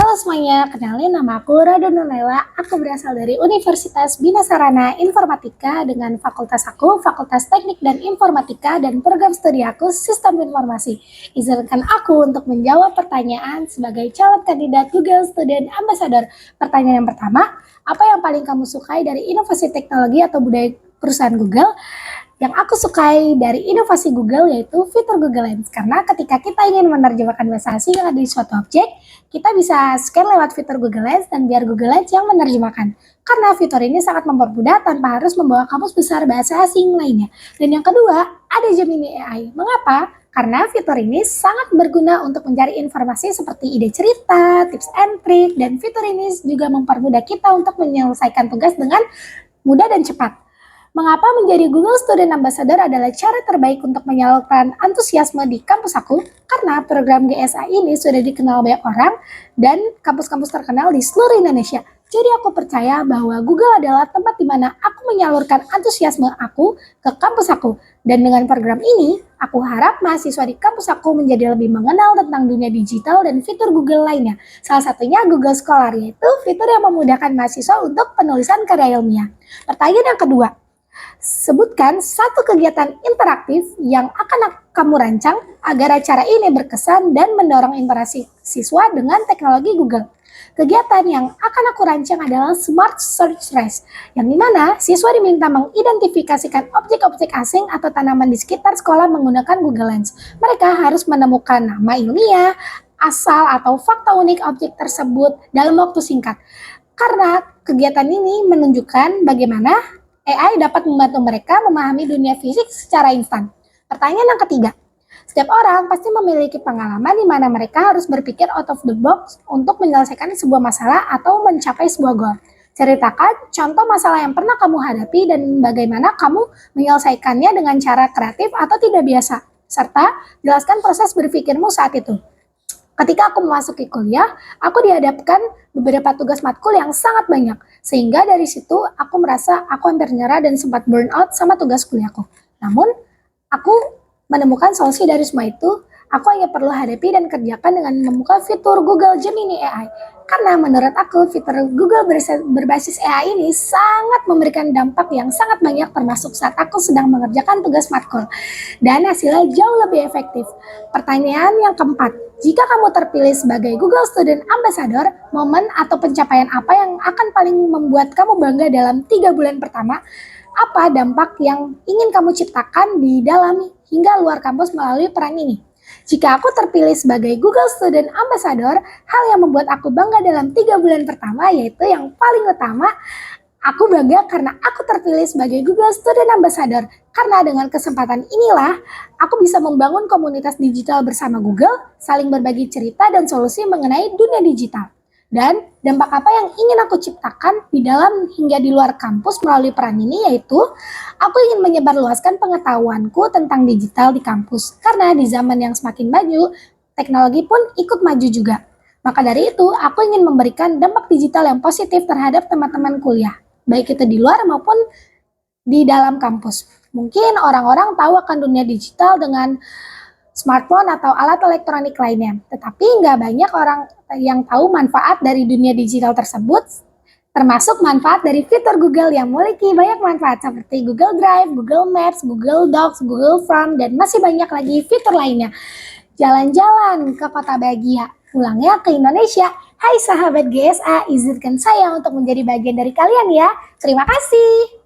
Halo semuanya, kenalin nama aku Rado Nunela. Aku berasal dari Universitas Bina Sarana Informatika dengan fakultas aku, Fakultas Teknik dan Informatika, dan program studi aku Sistem Informasi. Izinkan aku untuk menjawab pertanyaan sebagai calon kandidat Google Student Ambassador. Pertanyaan yang pertama, apa yang paling kamu sukai dari inovasi teknologi atau budaya perusahaan Google? Yang aku sukai dari inovasi Google yaitu fitur Google Lens, karena ketika kita ingin menerjemahkan bahasa asing yang ada di suatu objek, kita bisa scan lewat fitur Google Lens dan biar Google Lens yang menerjemahkan. Karena fitur ini sangat mempermudah tanpa harus membawa kamus besar bahasa asing lainnya. Dan yang kedua, ada Gemini AI. Mengapa? Karena fitur ini sangat berguna untuk mencari informasi seperti ide cerita, tips and trik, dan fitur ini juga mempermudah kita untuk menyelesaikan tugas dengan mudah dan cepat. Mengapa menjadi Google Student Ambassador adalah cara terbaik untuk menyalurkan antusiasme di kampus aku? Karena program GSA ini sudah dikenal banyak orang dan kampus-kampus terkenal di seluruh Indonesia. Jadi aku percaya bahwa Google adalah tempat di mana aku menyalurkan antusiasme aku ke kampus aku. Dan dengan program ini, aku harap mahasiswa di kampus aku menjadi lebih mengenal tentang dunia digital dan fitur Google lainnya. Salah satunya Google Scholar, yaitu fitur yang memudahkan mahasiswa untuk penulisan karya ilmiah. Pertanyaan yang kedua, sebutkan satu kegiatan interaktif yang akan kamu rancang agar acara ini berkesan dan mendorong interaksi siswa dengan teknologi Google. Kegiatan yang akan aku rancang adalah Smart Search Race, yang dimana siswa diminta mengidentifikasikan objek-objek asing atau tanaman di sekitar sekolah menggunakan Google Lens. Mereka harus menemukan nama ilmiah, asal atau fakta unik objek tersebut dalam waktu singkat. Karena kegiatan ini menunjukkan bagaimana AI dapat membantu mereka memahami dunia fisik secara instan. Pertanyaan yang ketiga, setiap orang pasti memiliki pengalaman di mana mereka harus berpikir out of the box untuk menyelesaikan sebuah masalah atau mencapai sebuah goal. Ceritakan contoh masalah yang pernah kamu hadapi dan bagaimana kamu menyelesaikannya dengan cara kreatif atau tidak biasa, serta jelaskan proses berpikirmu saat itu. Ketika aku memasuki kuliah, aku dihadapkan beberapa tugas matkul yang sangat banyak. Sehingga dari situ aku merasa aku hampir nyerah dan sempat burn out sama tugas kuliahku. Namun, aku menemukan solusi dari semua itu. Aku hanya perlu hadapi dan kerjakan dengan membuka fitur Google Gemini AI. Karena menurut aku fitur Google berbasis AI ini sangat memberikan dampak yang sangat banyak termasuk saat aku sedang mengerjakan tugas matkul. Dan hasilnya jauh lebih efektif. Pertanyaan yang keempat, jika kamu terpilih sebagai Google Student Ambassador, momen atau pencapaian apa yang akan paling membuat kamu bangga dalam 3 bulan pertama? Apa dampak yang ingin kamu ciptakan di dalam hingga luar kampus melalui peran ini? Jika aku terpilih sebagai Google Student Ambassador, hal yang membuat aku bangga dalam 3 bulan pertama yaitu yang paling utama, aku bangga karena aku terpilih sebagai Google Student Ambassador. Karena dengan kesempatan inilah, aku bisa membangun komunitas digital bersama Google, saling berbagi cerita dan solusi mengenai dunia digital. Dan dampak apa yang ingin aku ciptakan di dalam hingga di luar kampus melalui peran ini yaitu, aku ingin menyebarluaskan pengetahuanku tentang digital di kampus. Karena di zaman yang semakin maju, teknologi pun ikut maju juga. Maka dari itu, aku ingin memberikan dampak digital yang positif terhadap teman-teman kuliah, baik itu di luar maupun di dalam kampus. Mungkin orang-orang tahu akan dunia digital dengan smartphone atau alat elektronik lainnya, tetapi nggak banyak orang yang tahu manfaat dari dunia digital tersebut, termasuk manfaat dari fitur Google yang memiliki banyak manfaat seperti Google Drive, Google Maps, Google Docs, Google Form, dan masih banyak lagi fitur lainnya. Jalan-jalan ke kota bahagia, pulangnya ke Indonesia. Hai sahabat GSA, izinkan saya untuk menjadi bagian dari kalian ya. Terima kasih.